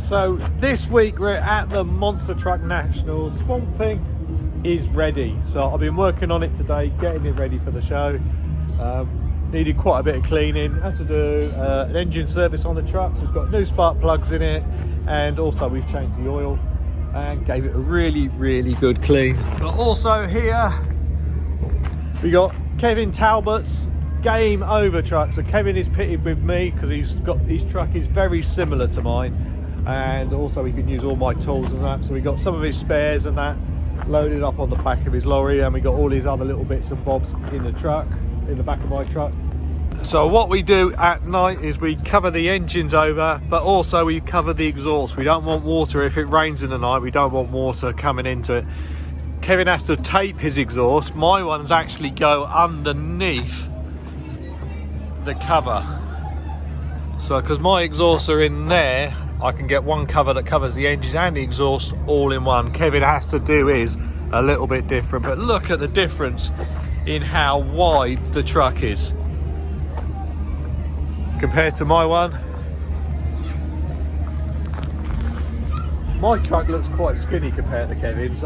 So this week we're at the Monster Truck Nationals. Swamp Thing is ready. So I've been working on it today, getting it ready for the show. Needed quite a bit of cleaning. Had to do an engine service on the truck. So we've got new spark plugs in it, and also we've changed the oil and gave it a really good clean. But also here we got Kevin Talbot's Game Over truck. So Kevin is pitted with me because his truck is very similar to mine, and also he can use all my tools and that. So we got some of his spares and that loaded up on the back of his lorry, and we got all his other little bits and bobs in the truck, in the back of my truck. So what we do at night is we cover the engines over, but also we cover the exhaust. We don't want water. If it rains in the night, we don't want water coming into it. Kevin has to tape his exhaust. My ones actually go underneath the cover. So because my exhausts are in there, I can get one cover that covers the engine and the exhaust all in one. Kevin has to do his a little bit different, but look at the difference in how wide the truck is compared to my one. My truck looks quite skinny compared to Kevin's.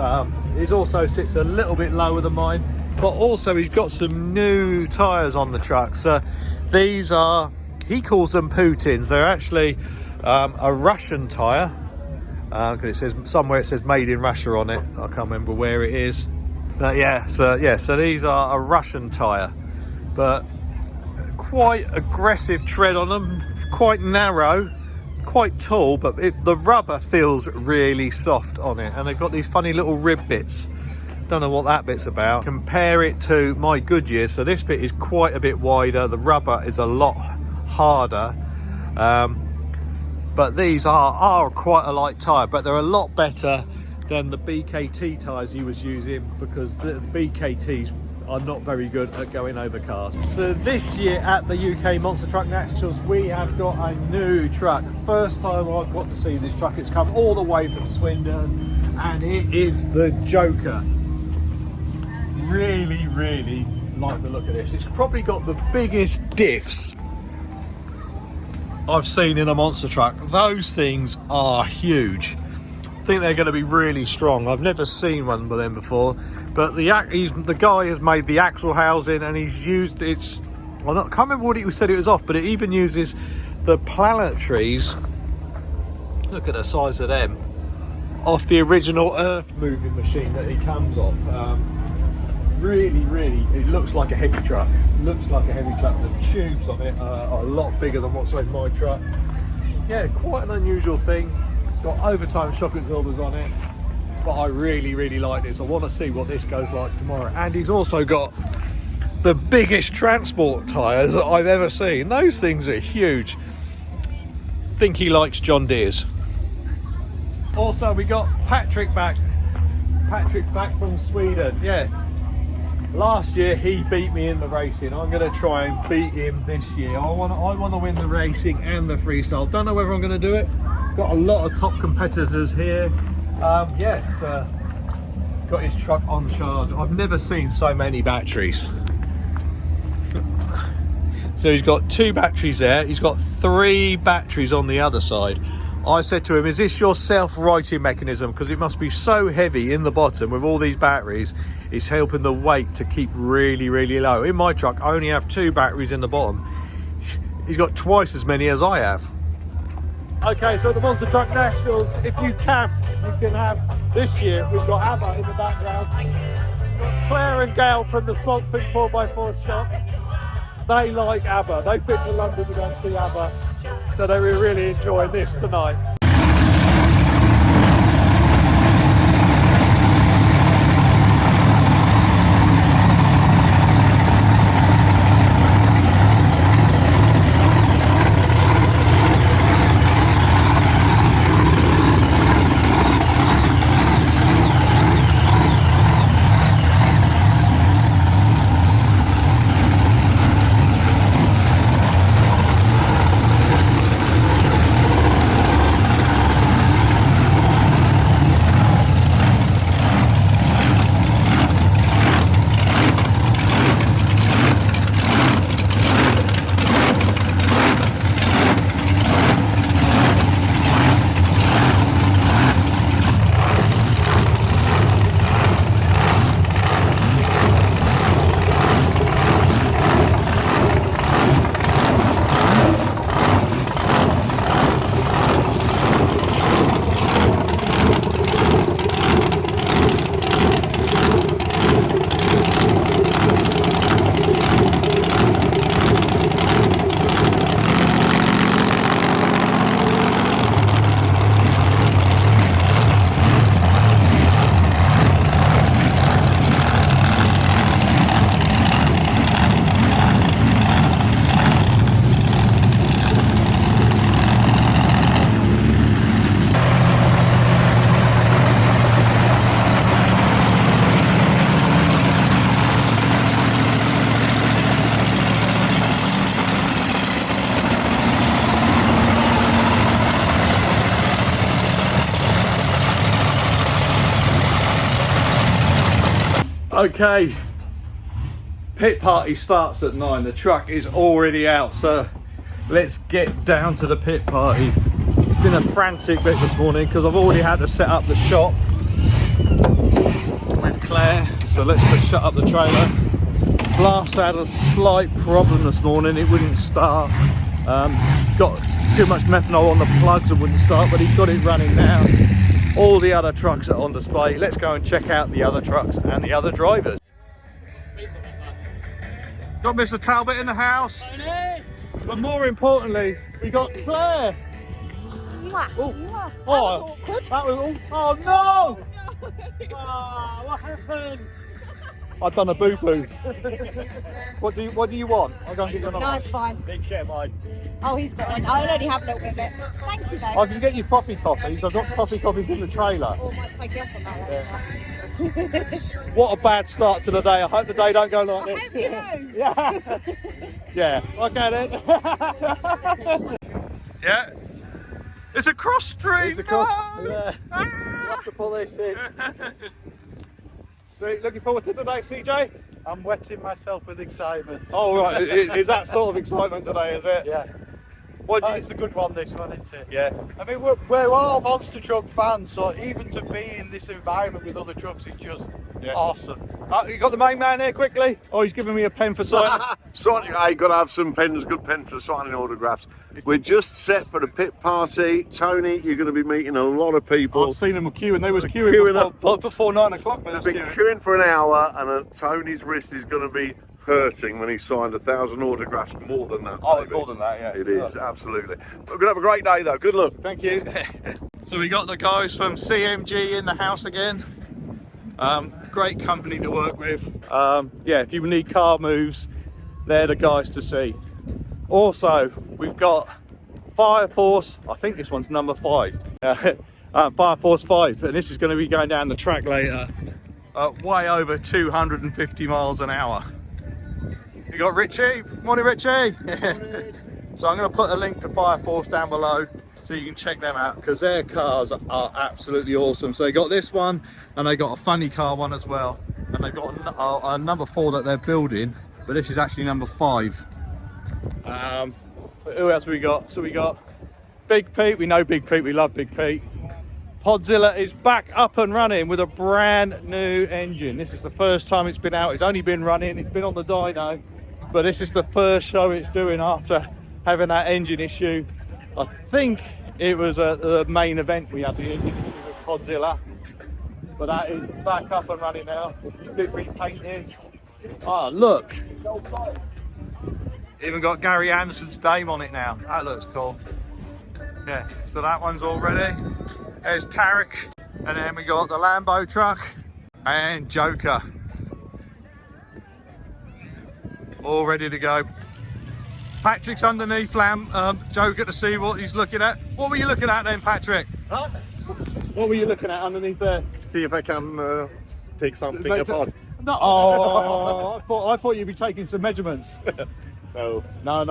His also sits a little bit lower than mine, but also he's got some new tyres on the truck. So these are, he calls them Putins. They're actually a Russian tyre, because it says somewhere, it says made in Russia on it. I can't remember where it is. But so these are a Russian tyre, but quite aggressive tread on them, quite narrow, quite tall, but the rubber feels really soft on it, and they've got these funny little rib bits. Don't know what that bit's about. Compare it to my Goodyear, so this bit is quite a bit wider, the rubber is a lot harder, but these are quite a light tyre, but they're a lot better than the BKT tyres he was using, because the BKTs are not very good at going over cars. So this year at the UK Monster Truck Nationals, we have got a new truck. First time I've got to see this truck. It's come all the way from Swindon, and it is the Joker. Really like the look of this. It's probably got the biggest diffs I've seen in a monster truck. Those things are huge. I think they're going to be really strong. I've never seen one of them before, but the guy has made the axle housing, and he's used I can't remember what he said it was off, but it even uses the planetaries. Look at the size of them, off the original earth moving machine that he comes off. Really, it looks like a heavy truck. Looks like a heavy truck. The tubes on it are a lot bigger than what's in my truck. Yeah, quite an unusual thing. It's got overtime shock absorbers on it, but I really like this. I want to see what this goes like tomorrow. And he's also got the biggest transport tyres that I've ever seen. Those things are huge. Think he likes John Deere's. Also, we got Patrick back. Patrick's back from Sweden. Yeah. Last year he beat me in the racing. I'm going to try and beat him this year. I want to win the racing and the freestyle. Don't know whether I'm going to do it. Got a lot of top competitors here. So got his truck on charge. I've never seen so many batteries. So he's got 2 batteries there. He's got 3 batteries on the other side. I said to him, is this your self-righting mechanism? Because it must be so heavy in the bottom with all these batteries. It's helping the weight to keep really low. In my truck, I only have 2 batteries in the bottom. He's got twice as many as I have. Okay, so the Monster Truck Nationals, if you can have, this year, we've got ABBA in the background. Claire and Gail from the Swamp Thing 4x4 shop. They like ABBA. They've been to London to go and see ABBA. So they were really enjoying this tonight. Okay, pit party starts at 9. The truck is already out, so let's get down to the pit party. It's been a frantic bit this morning because I've already had to set up the shop with Claire, so let's just shut up the trailer. Blast had a slight problem this morning, it wouldn't start. Got too much methanol on the plugs and wouldn't start, but he's got it running now. All the other trucks are on display. Let's go and check out the other trucks and the other drivers. Got Mr. Talbot in the house, but more importantly, we got Claire. Oh, that was oh no! Oh, what happened? I've done a boo-boo. What do you want? I'll go and get you another. No, it's fine. Big share mine. Oh, he's got one. I'll only have a little bit of it. Thank you, though. I can get you coffee toffees. I've got coffee toffees in the trailer. Oh, I might take you up on that later. What a bad start to the day. I hope the day don't go like I this. hope you know. Yeah. Yeah. Okay then. Yeah. It's a cross street. It's a cross. No! Yeah. Ah! We'll have to pull this in. So, looking forward to today, CJ? I'm wetting myself with excitement. Oh right, is that sort of excitement today, is it? Yeah. What It's a good one, this one, isn't it? Yeah. I mean, we're all monster truck fans, so even to be in this environment with other trucks is just awesome. You got the main man here quickly? Oh, he's giving me a pen for signing. Signing, I got to have some pens, good pens for signing autographs. We're just set for the pit party. Tony, you're going to be meeting a lot of people. I've seen them queuing. They was queuing before 9 o'clock. They've been queuing for an hour, and Tony's wrist is going to be hurting when he signed 1,000 autographs. More than that. Oh, maybe. more than that, yeah. It is, absolutely. We're going to have a great day, though. Good luck. Thank you. So we got the guys from CMG in the house again. Great company to work with. Yeah, if you need car moves, they're the guys to see. Also, we've got Fire Force. I think this one's number 5. Fire Force 5, and this is going to be going down the track later way over 250 miles an hour. You got Richie. Morning, Richie. Morning. So I'm going to put a link to Fire Force down below so you can check them out because their cars are absolutely awesome. So they got this one and they got a funny car one as well, and they've got a number 4 that they're building, but this is actually number 5. Who else we got? So we got Big Pete. We know Big Pete, we love Big Pete. Podzilla is back up and running with a brand new engine. This is the first time it's been out. It's only been running, it's been on the dyno, but this is the first show it's doing after having that engine issue. I think it was the main event we had the engine issue with Podzilla, but that is back up and running now. Bit repainted. Oh look, even got Gary Anderson's name on it now. That looks cool. Yeah, so that one's all ready. There's Tarek, and then we got the Lambo truck and Joker, all ready to go. Patrick's underneath Joker to see what he's looking at. What were you looking at then, Patrick? Huh? What were you looking at underneath there? See if I can take something apart. No, oh, I thought you'd be taking some measurements. No. No.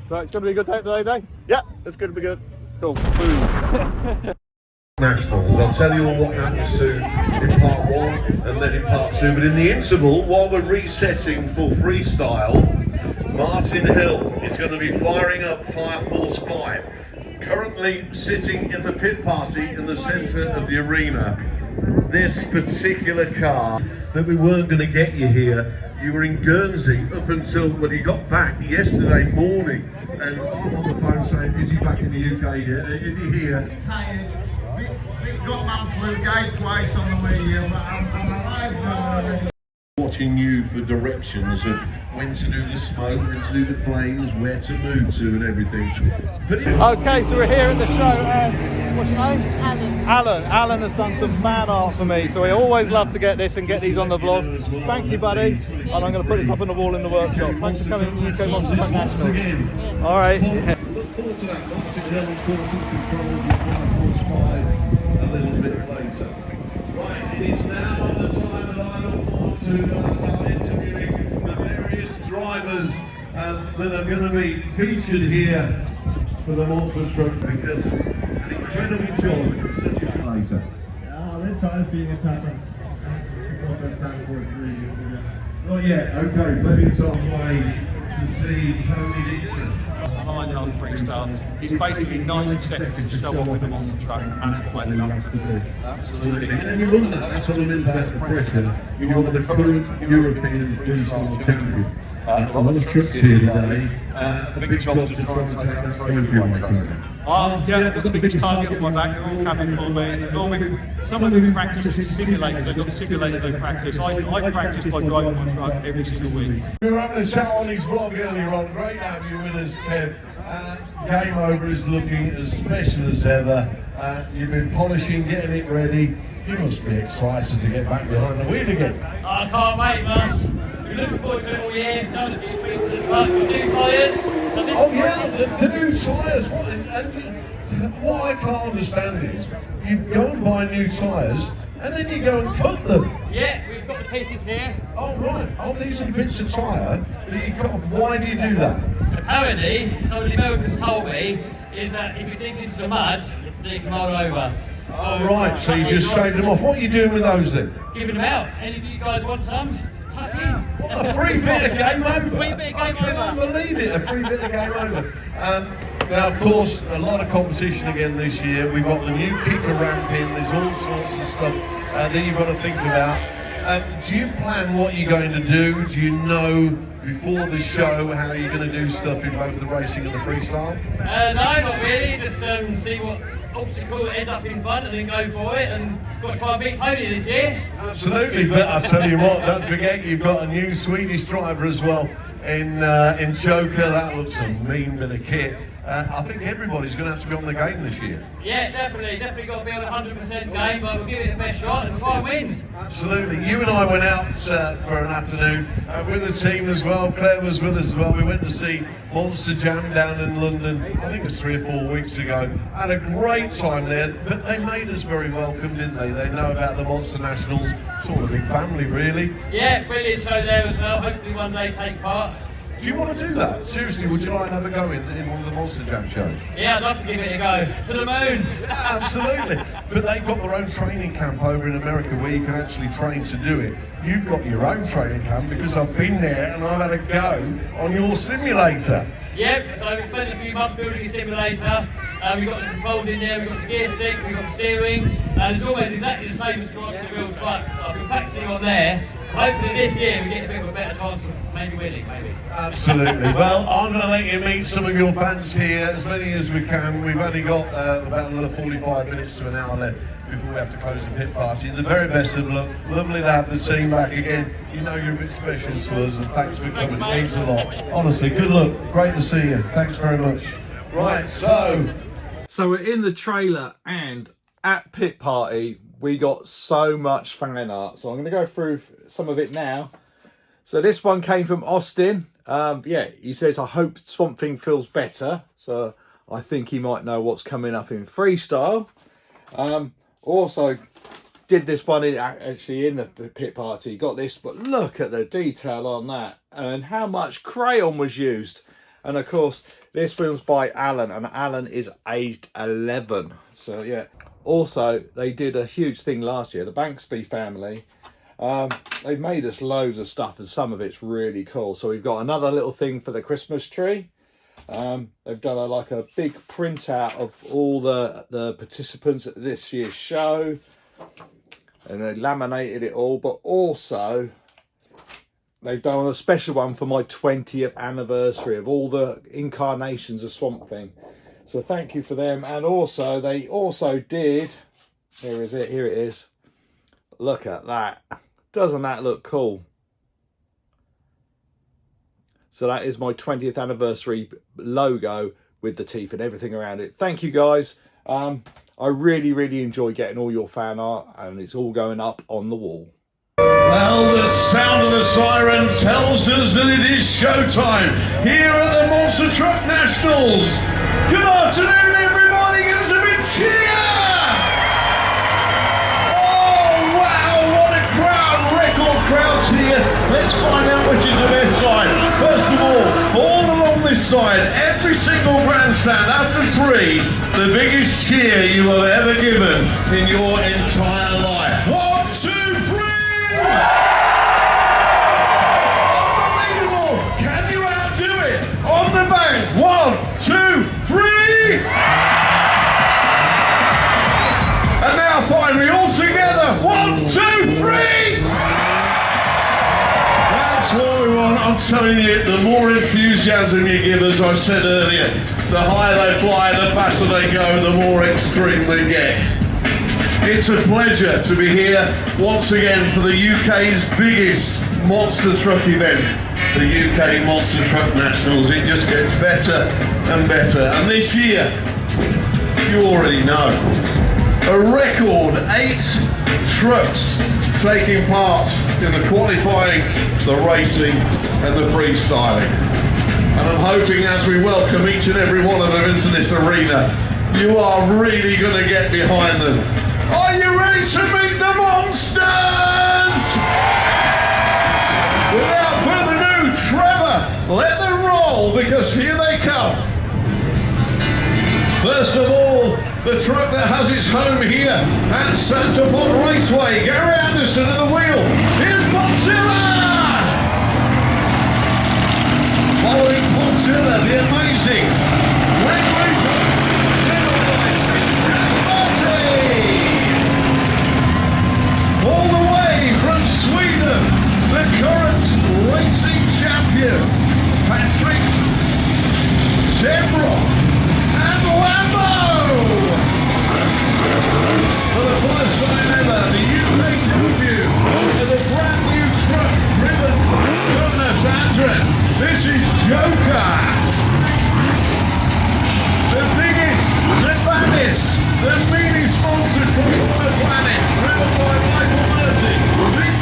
So it's going to be a good day today, Yeah, it's going to be good. Cool. Boom. Nationals. I'll tell you all what happens soon in part 1 and then in part 2. But in the interval, while we're resetting for freestyle, Martin Hill is going to be firing up Fire Force 5. Currently sitting in the pit party in the centre of the arena. This particular car that we weren't going to get you here. You were in Guernsey up until when you got back yesterday morning. And I'm on the phone saying, is he back in the UK yet? Is he here? Tired. Got man flu guy twice on the way here, but I'm alive now. Watching you for directions of when to do the smoke, when to do the flames, where to move to and everything. But Okay, so we're here at the show. What's your name? Alan. Alan has done some fan art for me, so I always love to get this and get these on the vlog. Thank you, buddy. And I'm going to put this up on the wall in the workshop. Thanks for coming to the UK Monster Truck Nationals. All right. look forward to that. Martin Hill, of course, in controls of 545 a little bit later. Right, it is now the time that I look forward to start interviewing the various drivers that are going to be featured here for the Monster Truck, because an incredible job. Later. Let's try to see what happens. Not yet, okay, plenty of time waiting to see Tony Dixon. Behind on Freestyle, he's basically 90 seconds to show off with the monster truck, and that's what they're up to do. Absolutely. And you run that, that's what I mean about the pressure. You're the current European freestyle champion. A lot of trucks here today. A big job to try and take that trophy away from you. Yeah, I've got the big target on my back, they're all coming for me. Some of them practice in simulators, they've got simulators they practice. I practice by driving my truck every single week. We were having a chat on his blog earlier on. Great to have you with us, Kev. Game Over is looking as special as ever. You've been polishing, getting it ready. You must be excited to get back behind the wheel again. I can't wait, Mus. We're looking forward to it all year. Done a few things to the truck, new tyres. Oh yeah, the new tyres. What I can't understand is you go and buy new tyres and then you go and cut them. Yeah, we've got the pieces here. Oh right. Oh, these are bits of tyre that you cut. Why do you do that? Apparently, so the Americans told me, is that if you dig into the mud, it's dig them all over. Oh right. So you just shaved them off. What are you doing with those then? Giving them out. Any of you guys want some? Tuck in. What, a free bit of game over? Free bit of game I can't over. believe it, a free bit of game over. Now, of course, a lot of competition again this year. We've got the new kicker ramp in, there's all sorts of stuff that you've got to think about. Do you plan what you're going to do? Do you know before the show how you're going to do stuff in both the racing and the freestyle? No, not really. Just see what obstacle ends up in front and then go for it. And got to try and beat Tony this year. Absolutely, but I'll tell you what, don't forget you've got a new Swedish driver as well in Joker. That looks a mean bit of kit. I think everybody's going to have to be on the game this year. Yeah, definitely got to be on 100% game, but we'll give it the best shot and try and win. Absolutely. You and I went out for an afternoon with the team as well. Claire was with us as well. We went to see Monster Jam down in London, I think it was 3 or 4 weeks ago. Had a great time there, but they made us very welcome, didn't they? They know about the Monster Nationals. It's all a big family, really. Yeah, brilliant show there as well. Hopefully one day take part. Do you want to do that? Seriously, would you like to have a go in one of the Monster Jam shows? Yeah, I'd love to give it a go. To the moon! Absolutely. But they've got their own training camp over in America where you can actually train to do it. You've got your own training camp because I've been there and I've had a go on your simulator. Yep, so we spent a few months building a simulator. We've got the controls in there, we've got the gear stick, we've got the steering, and it's almost exactly the same as driving the real truck. I've been practicing on there. Hopefully this year we get a bit of a better chance of maybe winning, maybe. Absolutely. Well, I'm going to let you meet some of your fans here, as many as we can. We've only got about another 45 minutes to an hour left before we have to close the pit party. The very best of luck. Lovely to have the team back again. You know you're a bit special to us, and thanks for coming. It means a lot. Honestly, good luck. Great to see you. Thanks very much. Right, so we're in the trailer, and at pit party we got so much fan art, so I'm going to go through some of it now. So this one came from Austin. Yeah, he says, I hope Swamp Thing feels better. So I think he might know what's coming up in freestyle. Also did this one actually in the pit party. Got this, but look at the detail on that and how much crayon was used. And of course, this film's by Alan, and Alan is aged 11. So yeah. Also, they did a huge thing last year. The Banksby family, they've made us loads of stuff, and some of it's really cool. So we've got another little thing for the Christmas tree. They've done like a big printout of all the participants at this year's show, and they laminated it all. But also, they've done a special one for my 20th anniversary of all the incarnations of Swamp Thing. So thank you for them. And also, they also did, here it is. Look at that. Doesn't that look cool? So that is my 20th anniversary logo with the teeth and everything around it. Thank you guys. I really, really enjoy getting all your fan art, and it's all going up on the wall. well, the sound of the siren tells us that it is showtime here at the Monster Truck Nationals. Good afternoon, everybody. Give us a big cheer. Oh, wow, what a crowd. Record crowds here. Let's find out which is the best side. First of all along this side, every single grandstand after three, the biggest cheer you have ever given in your entire life. 1, 2, 3. I'm telling you, the more enthusiasm you give, as I said earlier, the higher they fly, the faster they go, the more extreme they get. It's a pleasure to be here once again for the UK's biggest monster truck event, the UK Monster Truck Nationals. It just gets better and better. And this year, you already know, a record 8 trucks taking part in the qualifying, the racing and the freestyling. And I'm hoping as we welcome each and every one of them into this arena, you are really going to get behind them. Are you ready to meet the monsters? Without further ado, Trevor, let them roll because here they come. First of all, the truck that has its home here at Santa Pond Raceway. Gary Anderson at the wheel. Here's Podzilla! Following Podzilla, the amazing Red Reaper, driven by all the way from Sweden, the current racing champion, Patrick Sembrock. And Lambo! For the first time ever, the UK debut of a brand new truck driven by Governor Sandra. This is Joker. The biggest, the baddest, the meanest monster truck on the planet, driven by Michael Murphy. Big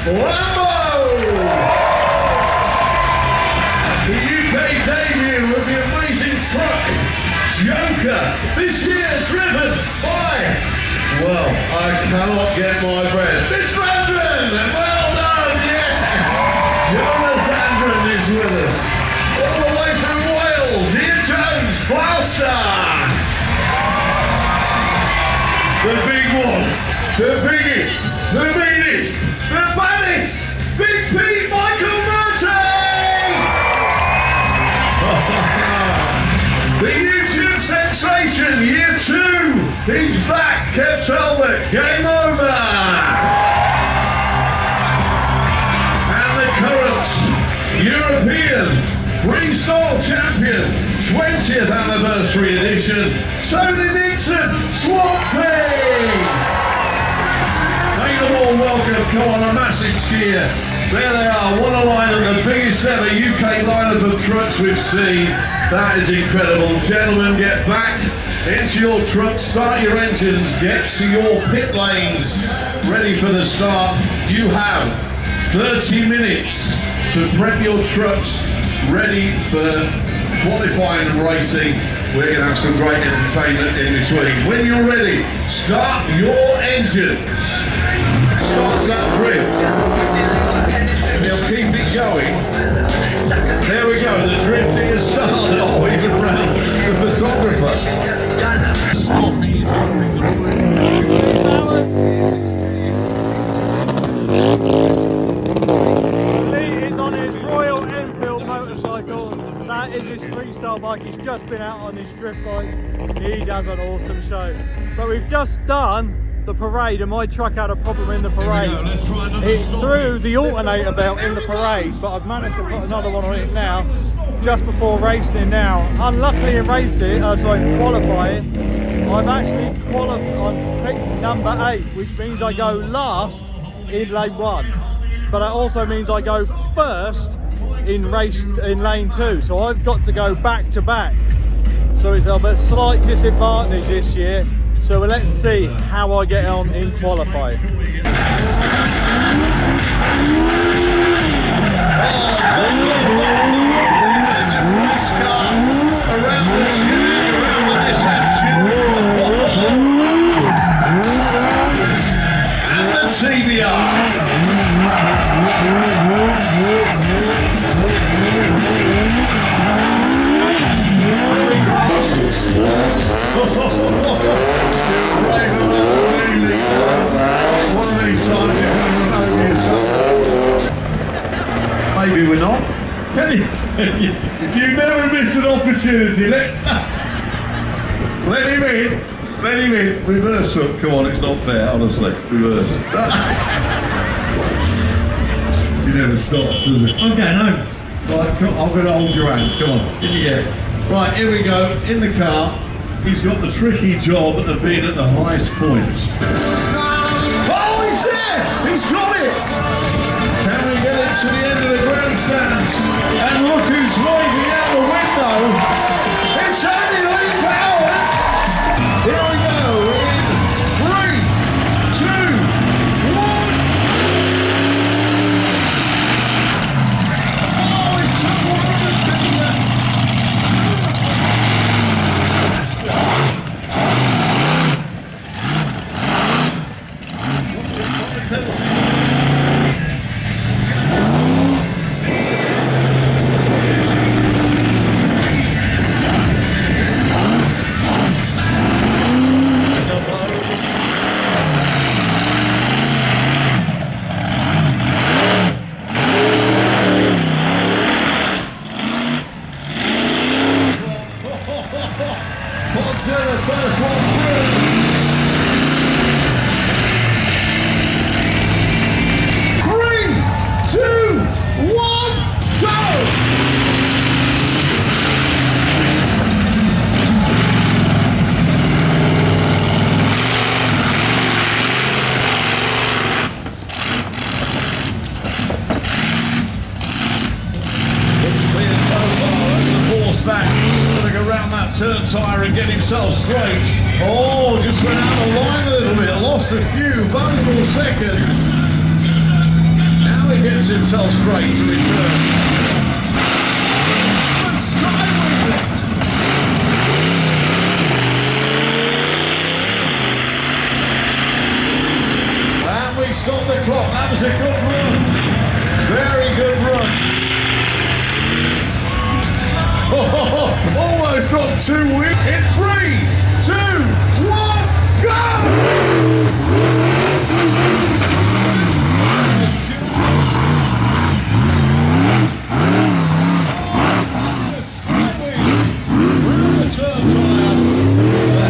Lambo! The UK debut of the amazing truck, Joker, this year driven by, well, I cannot get my breath. Mr. Andron! Well done, yeah! Jonas Andron is with us. All the way from Wales, Ian Jones, Blaster! The big one, the biggest, the meanest, the baddest, Big Pete Michael Murphy! The YouTube sensation, year 2, he's back, Kev Talbot, game over! And the current European Freestyle Champion, 20th anniversary edition, Tony Nixon, Swamp Thing! Make them all welcome, come on, a massive cheer. There they are, what a lineup, the biggest ever UK lineup of trucks we've seen. That is incredible. Gentlemen, get back into your trucks, start your engines, get to your pit lanes, ready for the start. You have 30 minutes to prep your trucks ready for qualifying and racing. We're going to have some great entertainment in between. When you're ready, start your engines. Start that drift. They'll keep it going. There we go, the drifting has started. Oh, even round the photographer. Stopping his Lee is on his Royal Enfield motorcycle. That is his freestyle bike. He's just been out on his drift bike. He does an awesome show. But we've just done the parade and my truck had a problem in the parade. It threw the alternator belt in the parade, but I've managed to put another one on it now, just before racing it now. Unluckily in racing, so I can qualify it, I've actually picked number 8, which means I go last in lane 1. But it also means I go first in lane 2, so I've got to go back to back. So it's a slight disadvantage this year. So let's see how I get on in qualifying. And the CBR. One of these times maybe we're not. Can you? You never miss an opportunity. Let him in. Let him in. Reverse hook. Come on, it's not fair, honestly. Reverse. He never stops, does he? I'm going home. Right, I'm going to hold your hand. Come on, in you get. Right, here we go. In the car. He's got the tricky job of being at the highest points. Oh, he's there! He's got it! Can we get it to the end of the grandstand? And look who's waving out the window! It's Andy Lee Powers! Here we go in 3, 2, 1! Oh, it's so wonderful! Podzilla, first one through. 3, 2, 1, go! Gonna go round that turn tyre and get himself straight. Oh, just went out of line a little bit, lost a few valuable seconds. Now he gets himself straight to return. Let's try with it. And we stop the clock. That was a good run. Very good run. Almost on 2 wheels. In 3, 2, 1, go!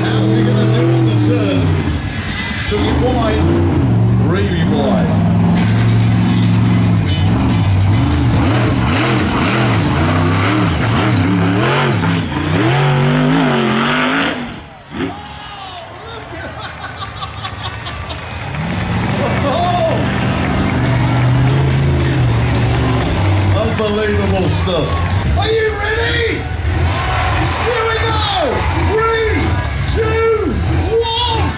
How's he going to do on the turn? Took it wide, really wide. Unbelievable stuff. Are you ready? Here we go! 3, 2, 1!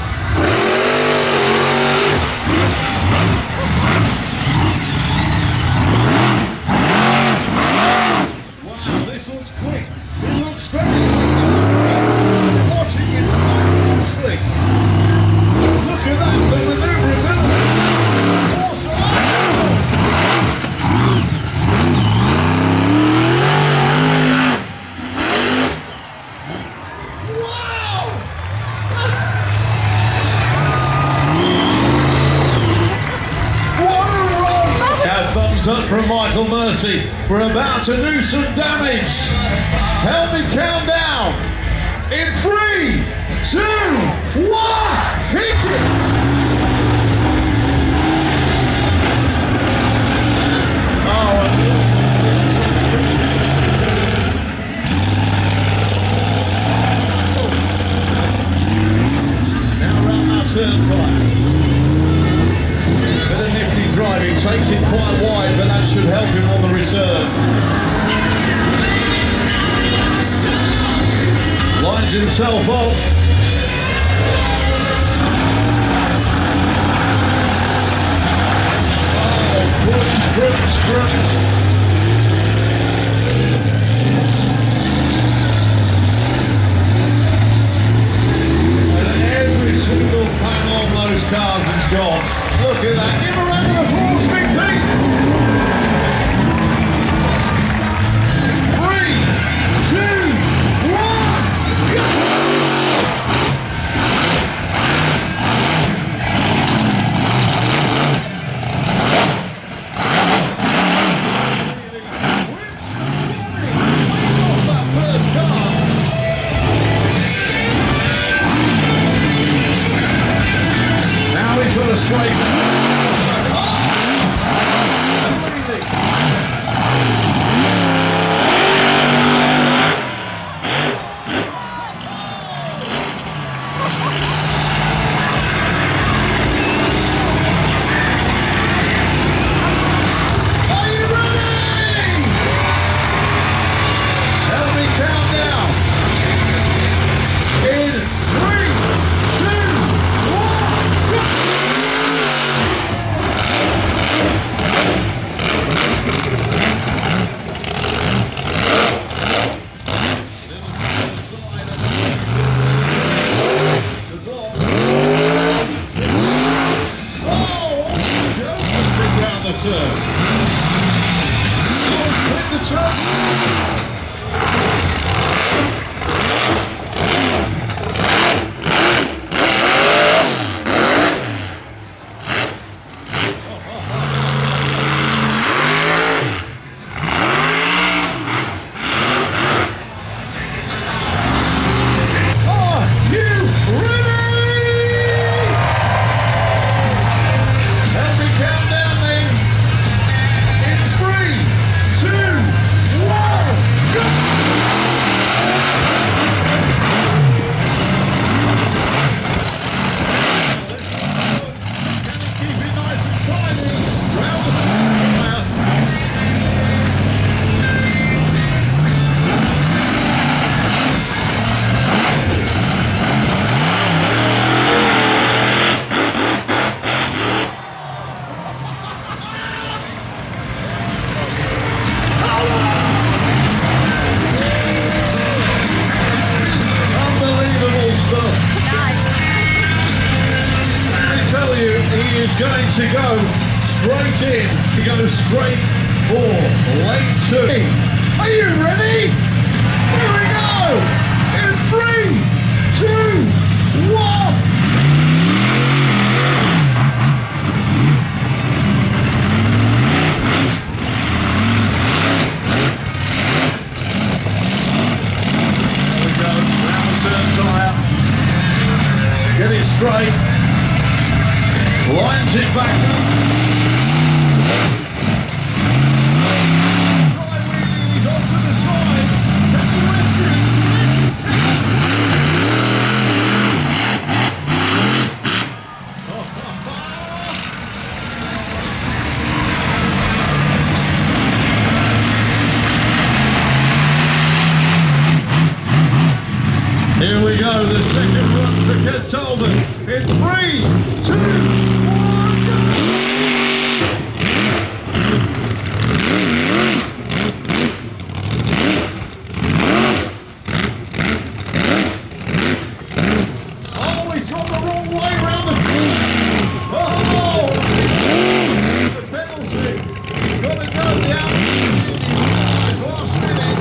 comes up from Michael Murphy. We're about to do some damage. Help me count down. In 3, 2, 1, hit it! Now around that turnpike. Bit of nifty driving, takes it quite wide, but that should help him on the return. Lines himself up. Oh, crunch. And every single panel on those cars is gone. Look at that. Give a round of applause, Big Pete. 3, 2, 1, go! He's got a straight. Are you ready? Help me count down. In 3, 2, 1, go! He is going to go straight in. He goes straight for lane 2. Are you ready? Here we go. In 3, 2, 1. Get it straight. Lines it back up. Right wheelies off to the side. Here we go, the second run for Ken Talbot in 3, 2, 1, go! Oh, he's gone the wrong way round the... Oh! The penalty! Got to go down. It's last minute.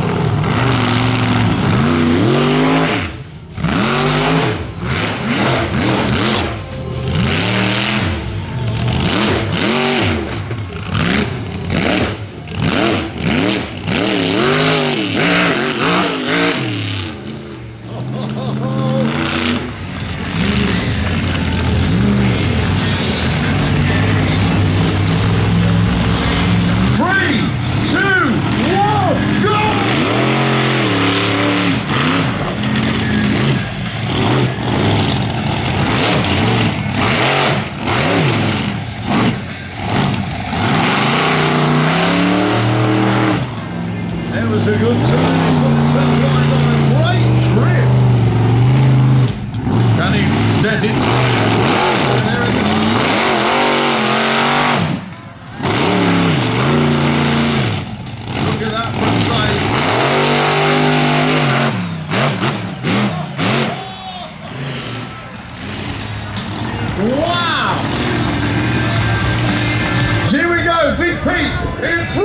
In 3,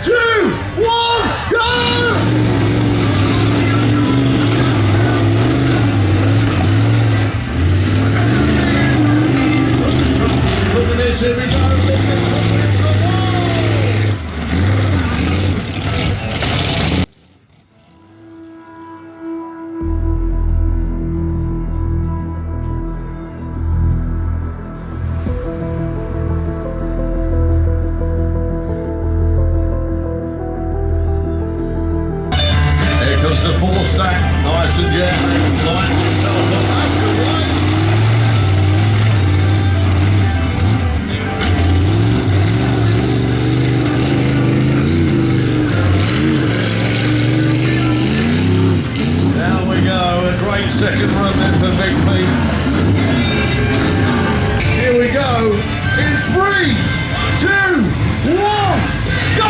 2, 1, go! Look at this, here we go. Here comes the 4-stack, nice and gentle, light himself up, that's the way. Down we go, a great second run then for Big Pete. Here we go, in 3, 2, 1, go!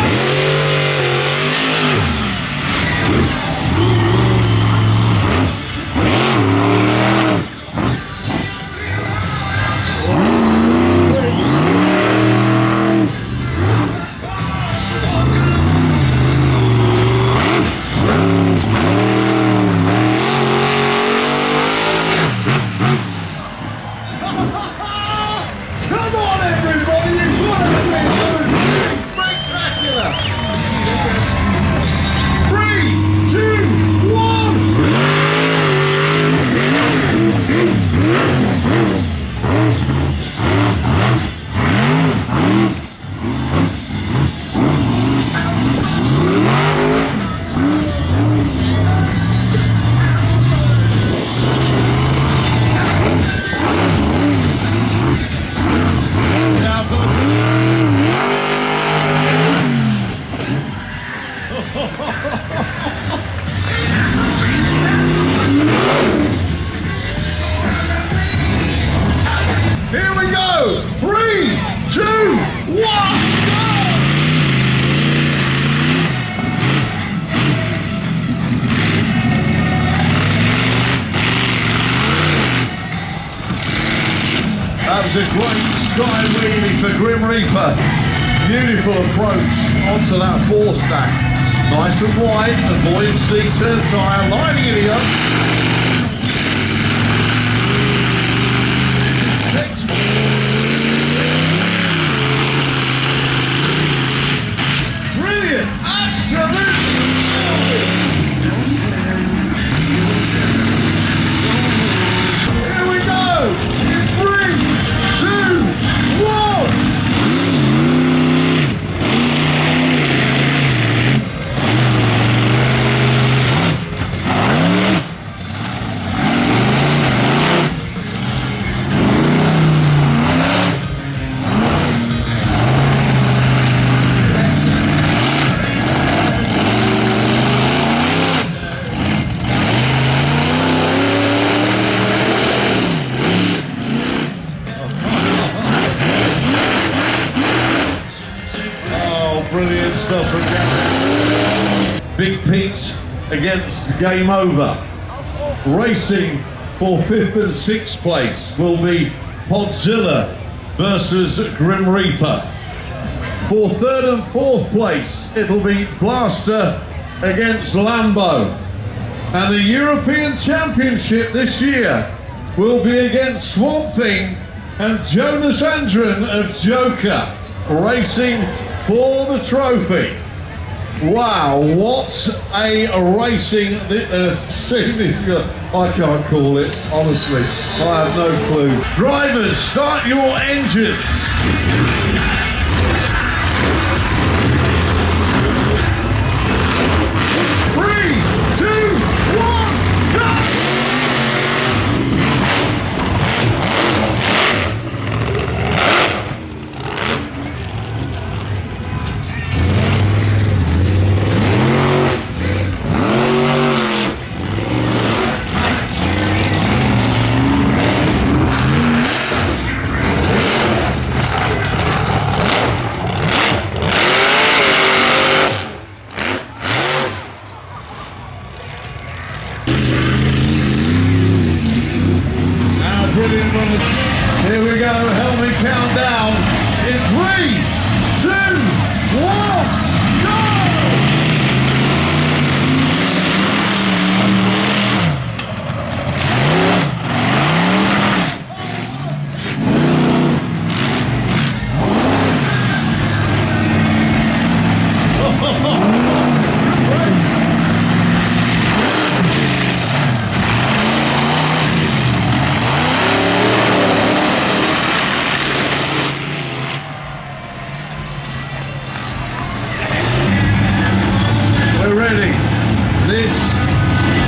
Come on, everybody! You've got to be doing spectacular! 3, 2, 1! Here we go! 3, 2, 1, go! That was a great sky wheelie for Grim Reaper. Beautiful approach onto that 4-stack. Nice and wide, avoids the turn tyre, lining it up. Brilliant! Absolutely! Here we go! In 3, 2, 1! Brilliant stuff from Gary. Big Pete against Game Over. Racing for 5th and 6th place will be Podzilla versus Grim Reaper. For 3rd and 4th place, it'll be Blaster against Lambo. And the European Championship this year will be against Swamp Thing and Jonas Andren of Joker, racing for the trophy. Wow, what a racing scene. I can't call it, honestly. I have no clue. Drivers, start your engines. 3, 2, 1, go! We're ready. This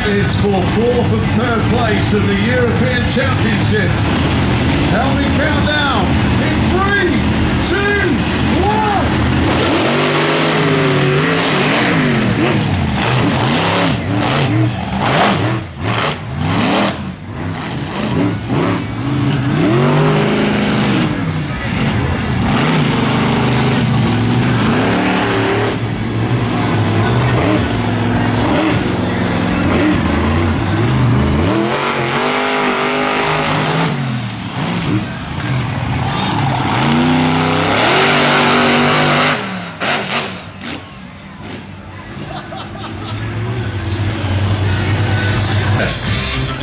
is for 4th and 3rd place of the European Championships. Help me count down in 3, 2, 1.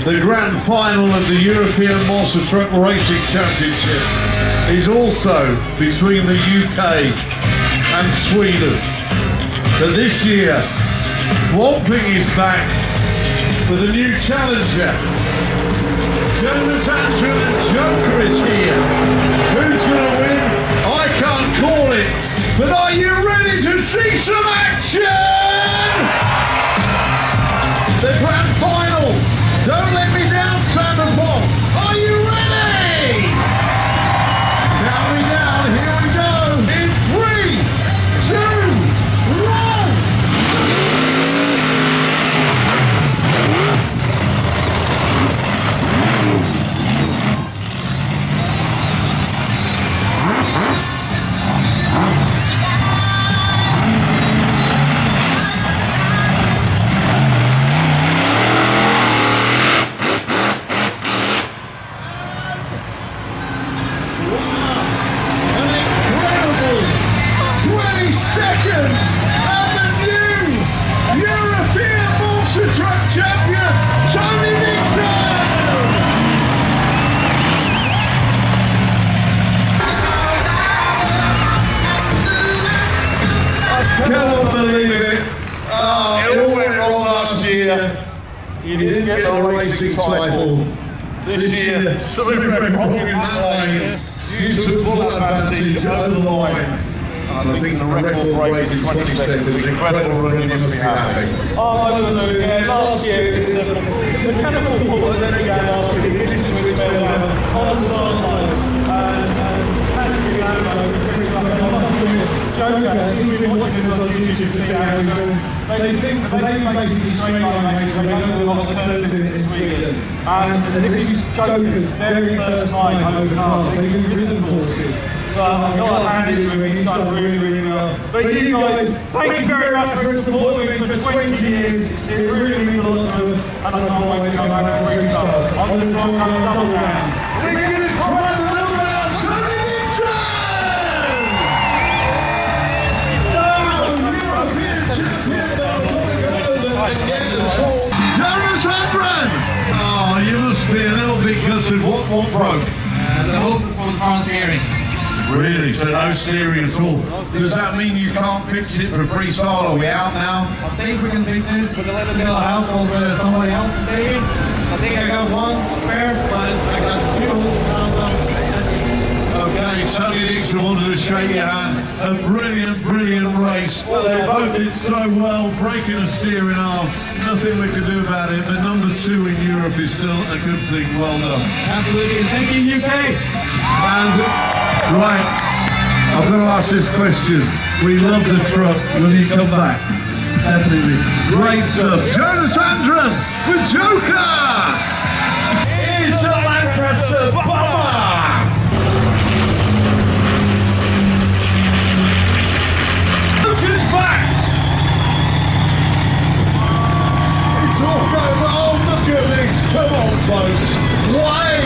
The grand final of the European Monster Truck Racing Championship is also between the UK and Sweden. But this year, one thing is back with a new challenger. Jonas Andrew and Joker is here. Who's going to win? I can't call it. But are you ready to see some action? The grand final. Don't let me down, Sandra Paul. Are you ready? Count me down. Here we go. In 3, 2, 20 seconds and the new European Monster Truck Champion, Tony Nixon! I cannot believe it. Oh, it all went wrong last year. You didn't get the racing title. This year, something went wrong in that lane. You took full advantage over the line. And I think the record break in 20 seconds, incredible run, you must be happy. Oh, no, yeah, last year it was a mechanical fault that then began last year. The conditions were very well on the start line. Patrick Lambo, I must admit, Joker, he's been watching this on YouTube to see how he's doing. They basically straight line races, they don't do a lot of turns in it this weekend. And this is Joker's very first time over cars, they do rhythm horses. So I've got to hand it to him, he's done really, really well. But you guys, thank you very much for supporting me for 20 years. It really means a lot to us, and I can't wait to go back to Freestyle. I'm going to try and run a double round. We're going to try the double round, Tony Nixon! European champion, Jonas Andrew! Oh, you must be a little bit gutted. What broke? The hoof for the front steering. Really? So no steering at all? Does that mean you can't fix it for Freestyle? Are we out now? I think we can fix it with a little bit of help of somebody else today. I think I got one spare, but I got 2 hooves now. Okay, Tony Nixon wanted to shake your hand. A brilliant, brilliant race. They both did so well, breaking a steering arm. Nothing we can do about it, but number 2 in Europe is still a good thing. Well done. Absolutely. Thank you, UK. And, right, I've got to ask this question. We love the truck. Will you come back? Definitely. Great stuff. Jonas Andrew with Joker! Is the Lancaster Bomber! Back! It's all going well. Look at this. Come on, folks. Way!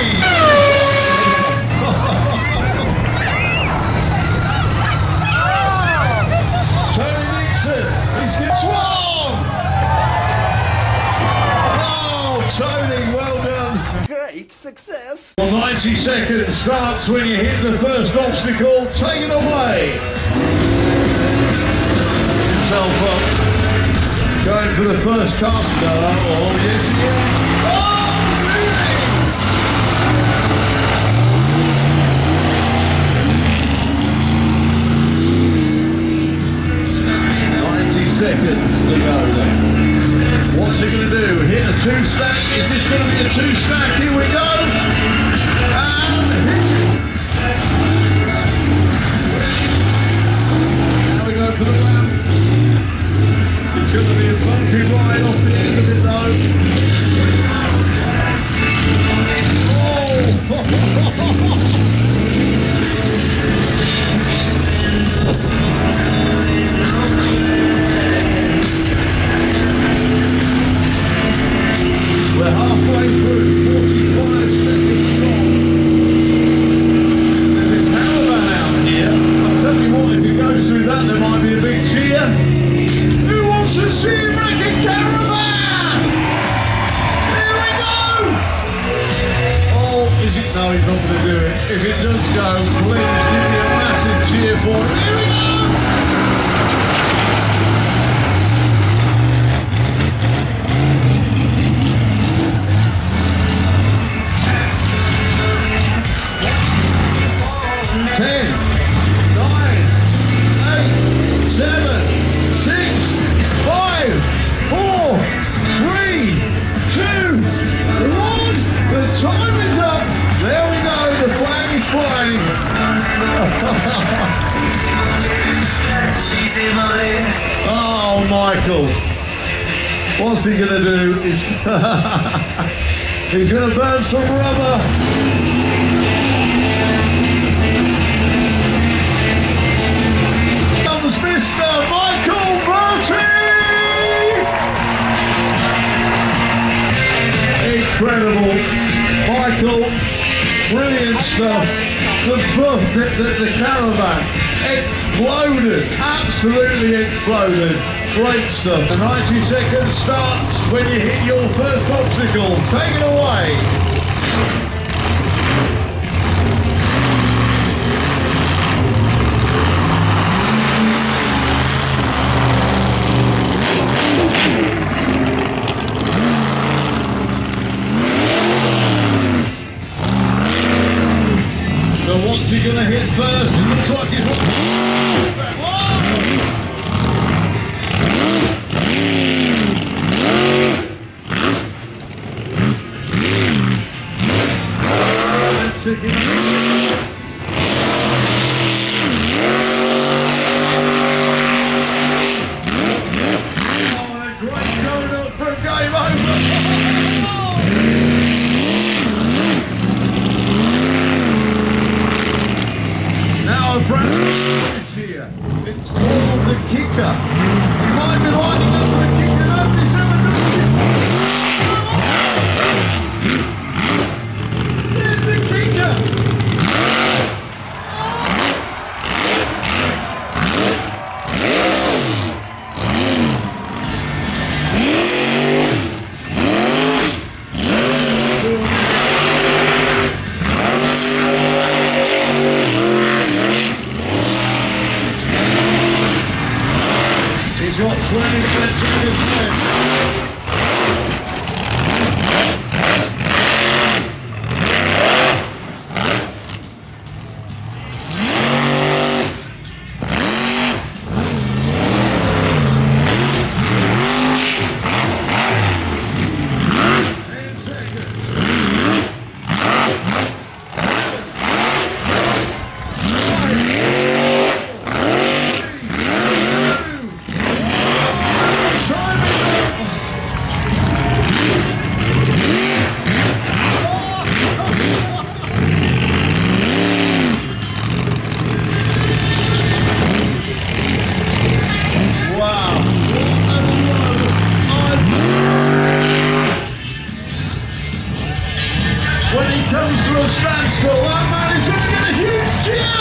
Tony Nixon. He's getting swung! Oh, Tony, well done. Great success. 90 seconds starts when you hit the first obstacle. Take it away. himself up. Going for the first car. Oh, yes, yes. Oh, really? 90 seconds to go then. What's he going to do? Hit a two-stack? Is this going to be a two-stack? Here we go. And hit it. Now we go for the lap. It's going to be a bumpy ride off the end of it though. We're halfway through, 45 seconds long. There's a caravan out here. I'll tell you what, if he goes through that, there might be a big cheer. Who wants to see him wreck a caravan? Here we go! Oh, is it? No, he's not going to do it. If it does go, please give me a massive cheer for him. Here we go! Oh, Michael. What's he going to do? He's going to burn some rubber. Comes Mr. Michael Bertie! Incredible. Michael, brilliant stuff. The caravan exploded, absolutely exploded. Great stuff. The 90 seconds starts when you hit your first obstacle. Take it away. So what's he going to hit first? It looks like he's... It's called the kicker. You might be lining up for the kicker. Nobody's ever done it. Here's the kicker. He's got 20 seconds left. When he comes to a standstill, that man is going to get a huge cheer!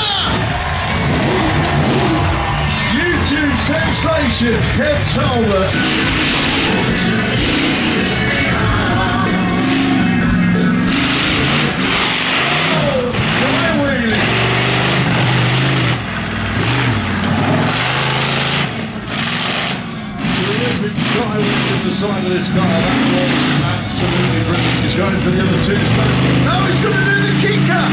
YouTube sensation, Kev Talbot. Oh, flywheeling. silence in the side of this car. That was absolutely brilliant. He's going for the other two strokes. No, he's going to do the kicker.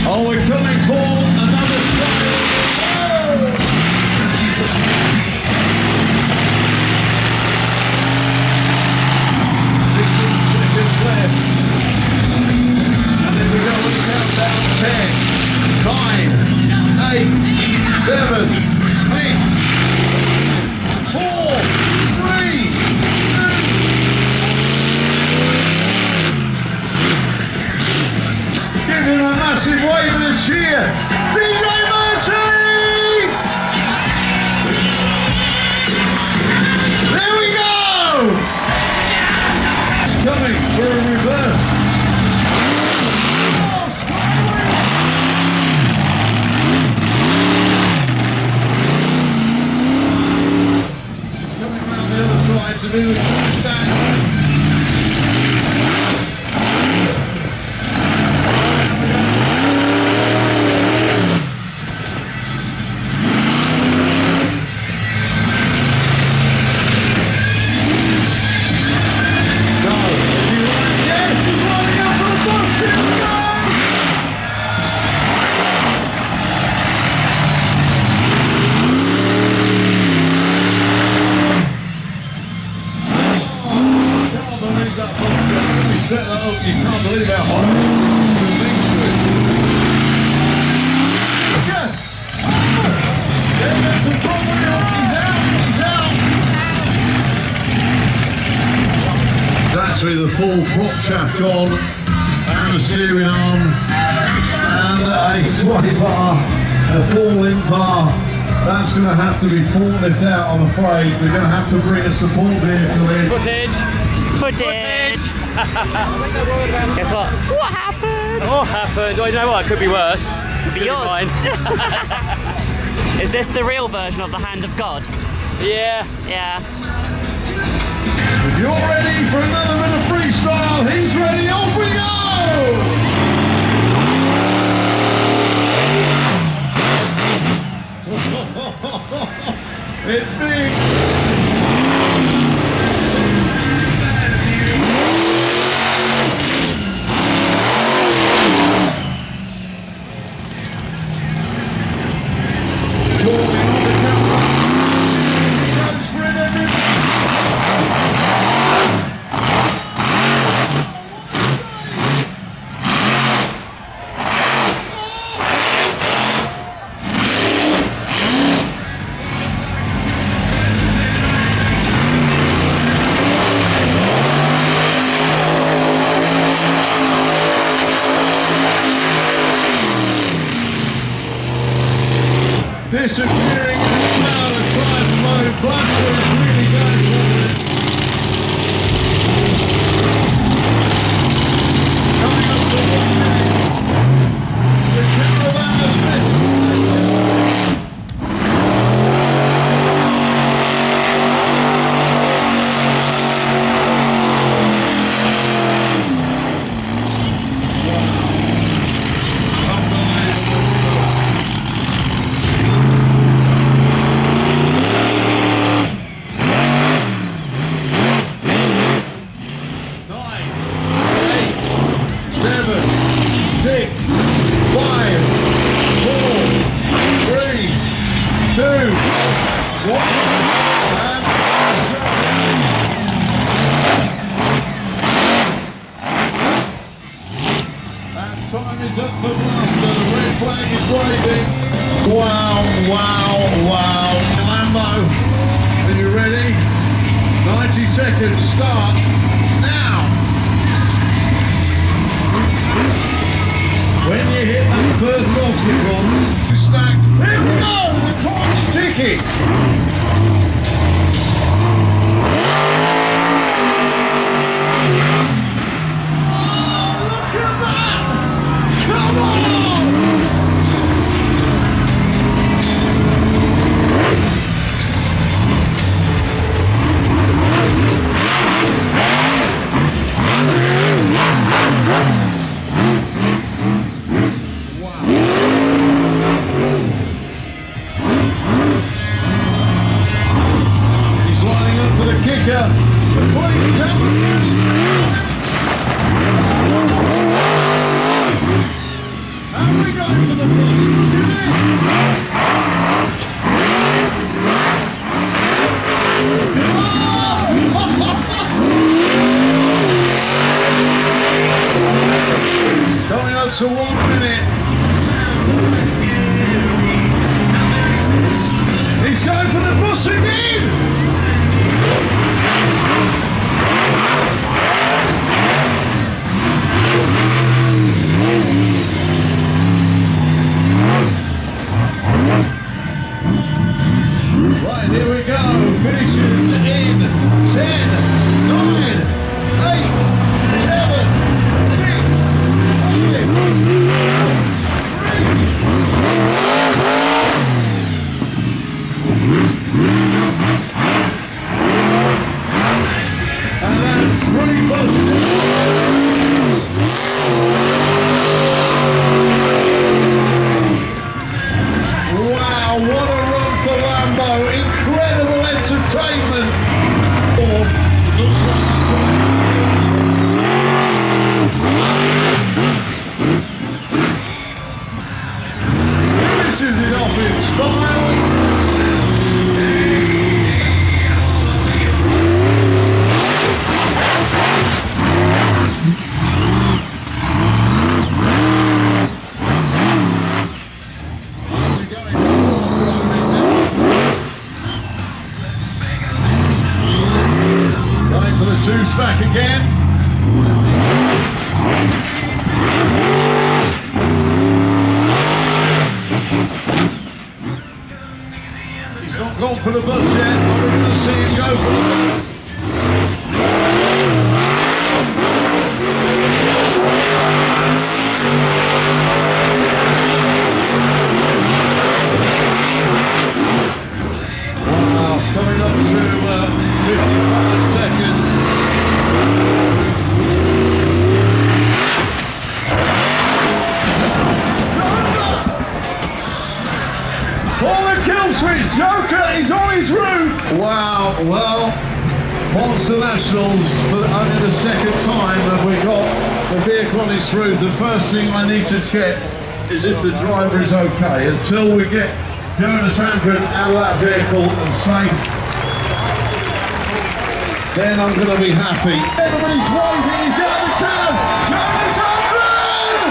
Oh, we're coming for another strike. Oh! 15 seconds left. And then we go on the countdown. 10, 9, 8, 7, 6, 4, 3, 2. Give him a massive wave and a cheer. CJ Martin! There we go! It's coming for a reverse. He's coming around the other side to do the touchdown. Set that up, you can't believe how hot it is. Yes! There goes the front wheel, he's out! It's actually the full prop shaft gone, and the steering arm, and a sway bar, a full link bar. That's going to have to be forklift out, I'm afraid. We're going to have to bring a support vehicle in. Footage! Guess what? What happened? What happened? Well, you know what? It could be worse. Could be yours. Mine. Is this the real version of the Hand of God? Yeah. Yeah. If you're ready for another bit of freestyle, he's ready, off we go! It's big! Disappearing in the cloud of fire smoke, Blaster is really going for it. Coming up to the caravan of time is up for Blaster. The red flag is waving. Wow, wow, wow. Are you ready? 90 seconds, start now. When you hit that first obstacle, you stack. Here we go, the clock's ticking. To 1 minute. He's going for the bus again. Right, here we go. Finishes in 10, 9, 8, 7, 6. And that's 3 buses. Wow, what a run for Lambo. Incredible entertainment. Finishes it off in style. Going for the 2-stack again. He's not gone for the bus yet, but we're going to see him go for the bus. Wow, coming up to 55 seconds. On the kill switch, Joker is on his route. Wow, well, Monster Nationals for only the second time have we got the vehicle on its route. The first thing I need to check is if the driver is okay. Until we get Jonas Andren out of that vehicle and safe, then I'm going to be happy. Everybody's waving, he's out of the cab! Jonas Andren!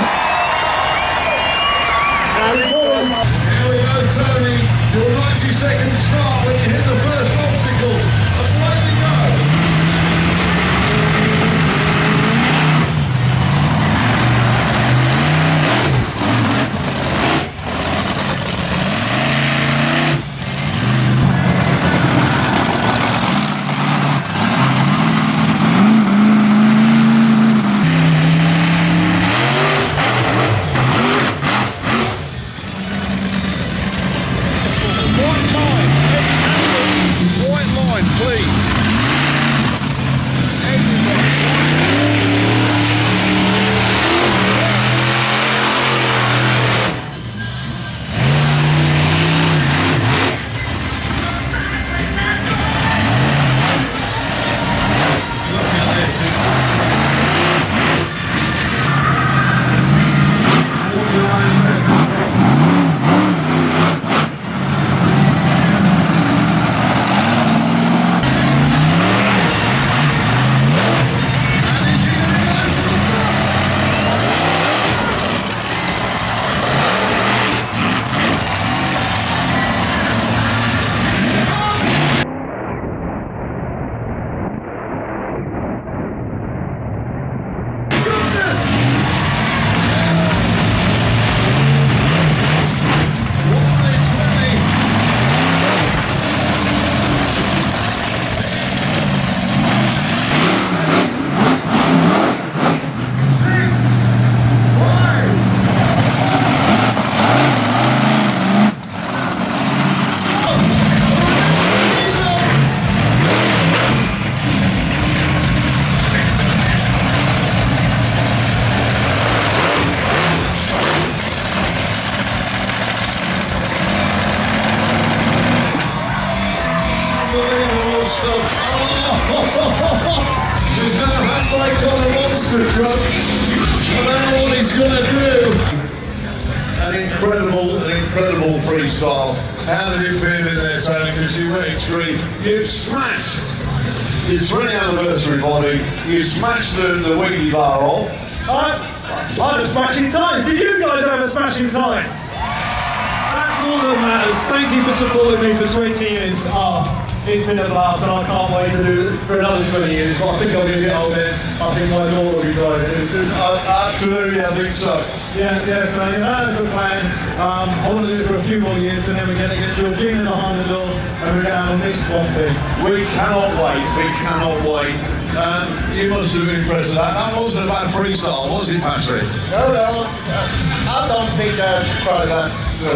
Here we go, Tony. Your 90-second start when you hit the first obstacle. And away we go. take on a monster truck. I don't know what he's going to do. An incredible freestyle. How did it feel in there, Tony? Because you went extreme. You've smashed your 20th anniversary body. You smashed the wheelie bar off. I had a smashing time. Did you guys have a smashing time? That's all that matters. Thank you for supporting me for 20 years. It's been a blast and I can't wait to do it for another 20 years. But I think I'll get older. I think my daughter will be driving it. Absolutely, I think so. Yeah, so that's the plan. I want to do it for a few more years and then we're going to get Georgina behind the door and we're going on this one thing. We cannot wait. We cannot wait. You must have been impressed with that. That wasn't a bad freestyle, was it, Patrick? No, I don't think I'd try that. No, I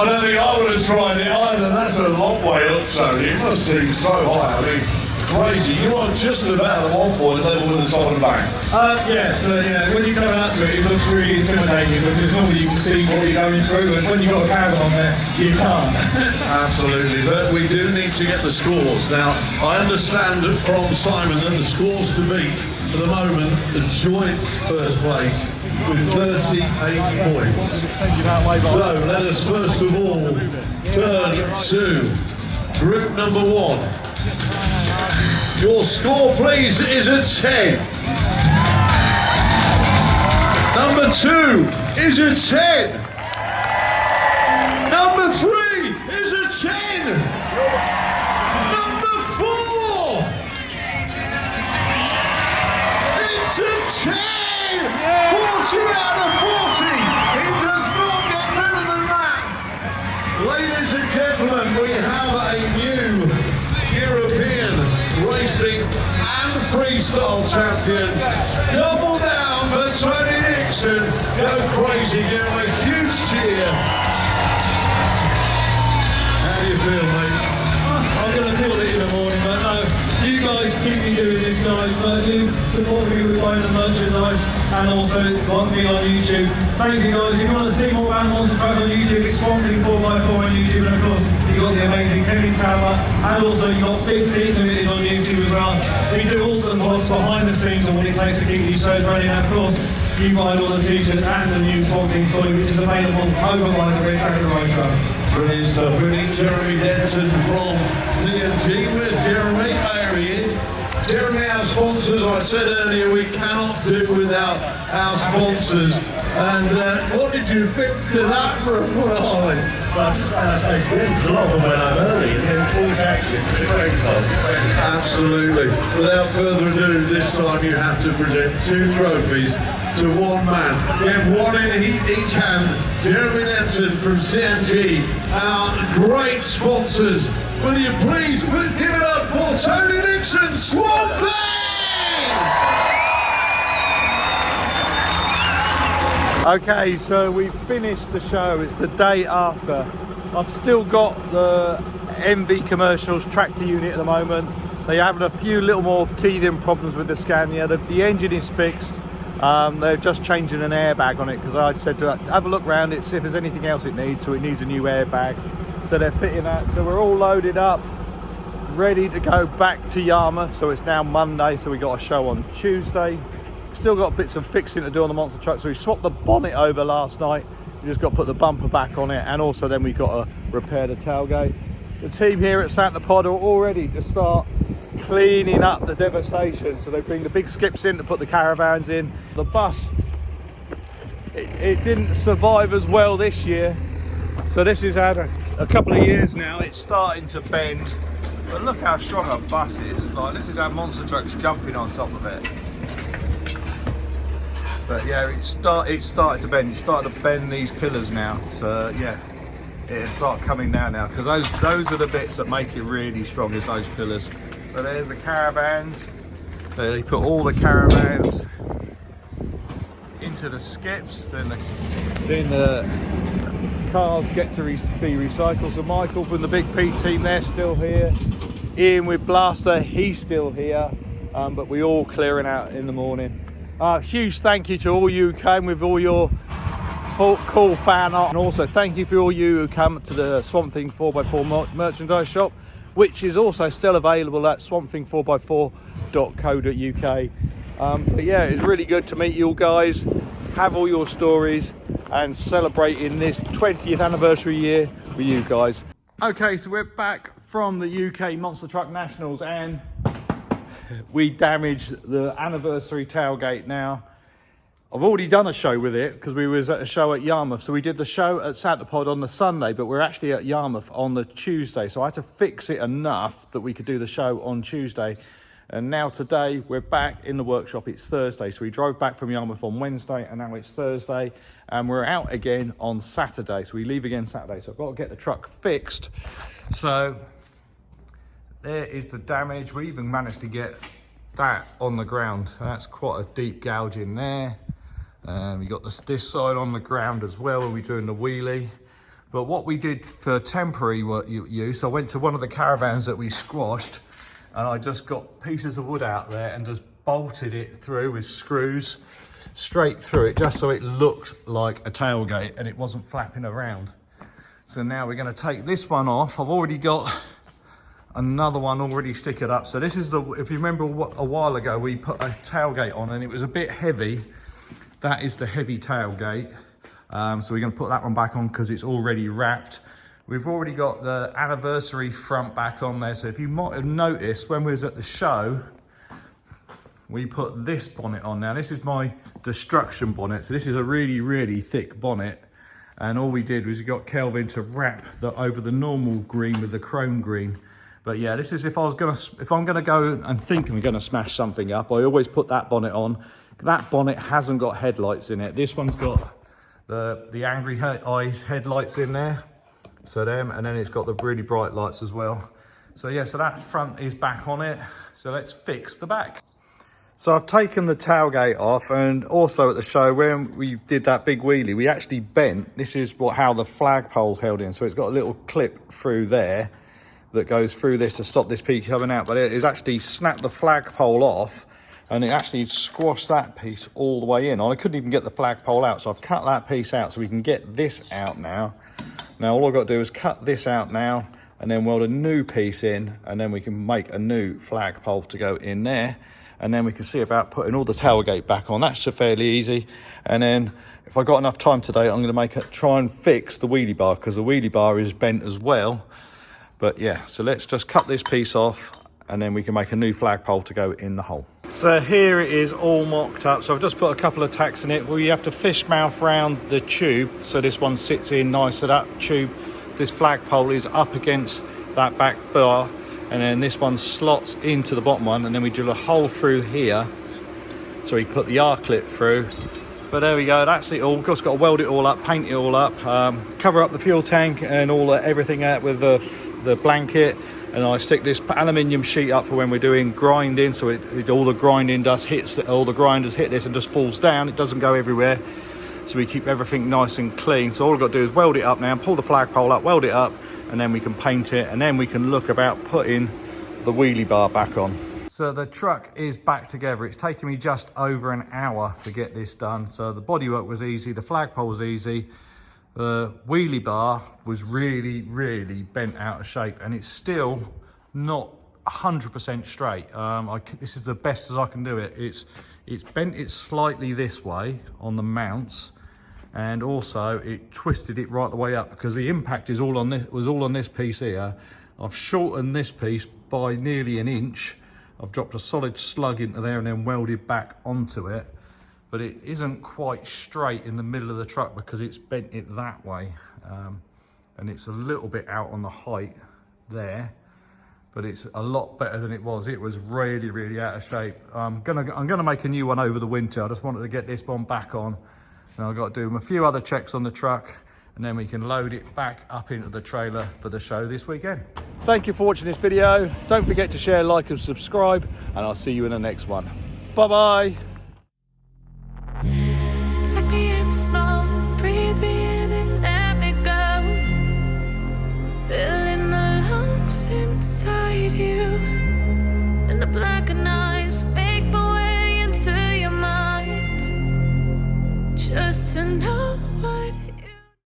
don't think I would have tried it either. That's a long way up, Tony. It must seem so high. I mean, crazy. You are just about the one-point level with the top of the bank. When you come out to it, it looks really intimidating because normally you can see what you're going through, and when you've got a caravan on there, you can't. Absolutely, but we do need to get the scores. Now, I understand from Simon that the scores to beat for the moment, the joint first place with 38 points. So let us first of all turn to group number 1. Your score, please, is a 10. Number 2 is a 10. Number 3 is a 10. Number 4, it's a 10. 40 out of 40. It does not get better than that. Ladies and gentlemen, we have a new European racing and freestyle champion. Double down for Tony Nixon. Go crazy, give him a huge cheer. How do you feel, mate? I'm going to feel it in the morning, but no, you guys keep me doing this, guys. But you support me with buying the merchandise and also like me on YouTube. Thank you, guys. If you want to see more about Monster Truck on YouTube, it's Swamping 4x4 on YouTube, and of course, you got the amazing Kenny Tower, and also you got Big Pete Limited on YouTube as well. We do all the vlogs behind the scenes on what it takes to keep these shows running, and of course, you buy all the t-shirts and the new Swamping toy, which is available over by the Red Tracker Road. Brilliant stuff. We need Jeremy Denton from CMG. Where's Jeremy? There he is. Jeremy, our sponsors, I said earlier, we cannot do without our sponsors. And what did you think to that, Brooke? Well, I just want to say, there's a lot of them went out early and then full action. It's very exciting. Absolutely. Without further ado, this time you have to present 2 trophies to one man. We have one in each hand. Jeremy Denton from CMG, our great sponsors. Will you please give it up for Tony Nixon, Swamp Thing! Okay, so we've finished the show. It's the day after. I've still got the MV Commercials tractor unit at the moment. They're having a few little more teething problems with the Scania. The engine is fixed. They're just changing an airbag on it because I said to have a look around it, see if there's anything else it needs. So it needs a new airbag. So they're fitting that. So we're all loaded up, ready to go back to Yarmouth. So it's now Monday, so we got a show on Tuesday. Still got bits of fixing to do on the monster truck. So we swapped the bonnet over last night. We just got to put the bumper back on it, and also then we've got to repair the tailgate. The team here at Santa Pod are all ready to start cleaning up the devastation. So they bring the big skips in to put the caravans in. The bus, it didn't survive as well this year. So this has had a couple of years now. It's starting to bend, but look how strong a bus is. Like, this is how monster truck's jumping on top of it. But yeah, it's started to bend. It's started to bend these pillars now. So yeah, it'll start coming down now because those are the bits that make it really strong, is those pillars. So there's the caravans. So they put all the caravans into the skips. Then the cars get to be recycled. So Michael from the Big Pete team, they're still here. Ian with Blaster, he's still here. But we all clearing out in the morning. Huge thank you to all you who came with all your cool fan art, and also thank you for all you who come to the Swamp Thing 4x4 merchandise shop. which is also still available at swampthing4x4.co.uk. But yeah, it's really good to meet you all guys, have all your stories, and celebrating this 20th anniversary year with you guys. Okay, so we're back from the UK Monster Truck Nationals, and we damaged the anniversary tailgate now. I've already done a show with it because we was at a show at Yarmouth. So we did the show at Santa Pod on the Sunday, but we're actually at Yarmouth on the Tuesday. So I had to fix it enough that we could do the show on Tuesday. And now today we're back in the workshop. It's Thursday. So we drove back from Yarmouth on Wednesday and now it's Thursday. And we're out again on Saturday. So we leave again Saturday. So I've got to get the truck fixed. So there is the damage. We even managed to get that on the ground. That's quite a deep gouge in there. We got this side on the ground as well when we're doing the wheelie. But what we did for temporary use, I went to one of the caravans that we squashed and I just got pieces of wood out there and just bolted it through with screws straight through it, just so it looked like a tailgate and it wasn't flapping around. So now we're going to take this one off. I've already got another one already stickered up. So this is the, if you remember a while ago, we put a tailgate on and it was a bit heavy. That is the heavy tailgate. So we're going to put that one back on because it's already wrapped. We've already got the anniversary front back on there. So if you might have noticed when we was at the show, we put this bonnet on. Now this is my destruction bonnet. So this is a really, really thick bonnet. And all we did was we got Kelvin to wrap over the normal green with the chrome green. But yeah, this is if I'm gonna go and think I'm gonna smash something up, I always put that bonnet on. That bonnet hasn't got headlights in it. This one's got the angry eyes headlights in there. So them, and then it's got the really bright lights as well. So yeah, so that front is back on it. So let's fix the back. So I've taken the tailgate off, and also at the show when we did that big wheelie, we actually bent. This is how the flagpole's held in. So it's got a little clip through there that goes through this to stop this piece coming out. But it is actually snapped the flagpole off, and it actually squashed that piece all the way in. I couldn't even get the flagpole out, so I've cut that piece out so we can get this out now. Now all I've got to do is cut this out now and then weld a new piece in, and then we can make a new flagpole to go in there, and then we can see about putting all the tailgate back on. That's fairly easy. And then if I got enough time today, I'm going to try and fix the wheelie bar, because the wheelie bar is bent as well. But yeah, so let's just cut this piece off and then we can make a new flagpole to go in the hole. So here it is all mocked up. So I've just put a couple of tacks in it. Well, you have to fish mouth round the tube. So this one sits in nice. So that tube, this flagpole is up against that back bar. And then this one slots into the bottom one. And then we drill a hole through here. So we put the R-clip through. But there we go, that's it all. Just got to weld it all up, paint it all up, cover up the fuel tank and everything out with the blanket. And I stick this aluminium sheet up for when we're doing grinding, so all the grinding dust hits, all the grinders hit this and just falls down. It doesn't go everywhere, so we keep everything nice and clean. So all I've got to do is weld it up now, pull the flagpole up, weld it up, and then we can paint it, and then we can look about putting the wheelie bar back on. So the truck is back together. It's taken me just over an hour to get this done. So the bodywork was easy, the flagpole was easy. The wheelie bar was really, really bent out of shape, and it's still not 100% straight. This is the best as I can do it. It's bent it slightly this way on the mounts, and also it twisted it right the way up because the impact is all on this, was all on this piece here. I've shortened this piece by nearly an inch. I've dropped a solid slug into there and then welded back onto it. But it isn't quite straight in the middle of the truck because it's bent it that way. And it's a little bit out on the height there, but it's a lot better than it was. It was really, really out of shape. I'm gonna make a new one over the winter. I just wanted to get this one back on. And I've got to do a few other checks on the truck, and then we can load it back up into the trailer for the show this weekend. Thank you for watching this video. Don't forget to share, like and subscribe, and I'll see you in the next one. Bye-bye. Suck me in the smoke, breathe me in and let me go. Filling the lungs inside you, and the blackened eyes make my way into your mind. Just to know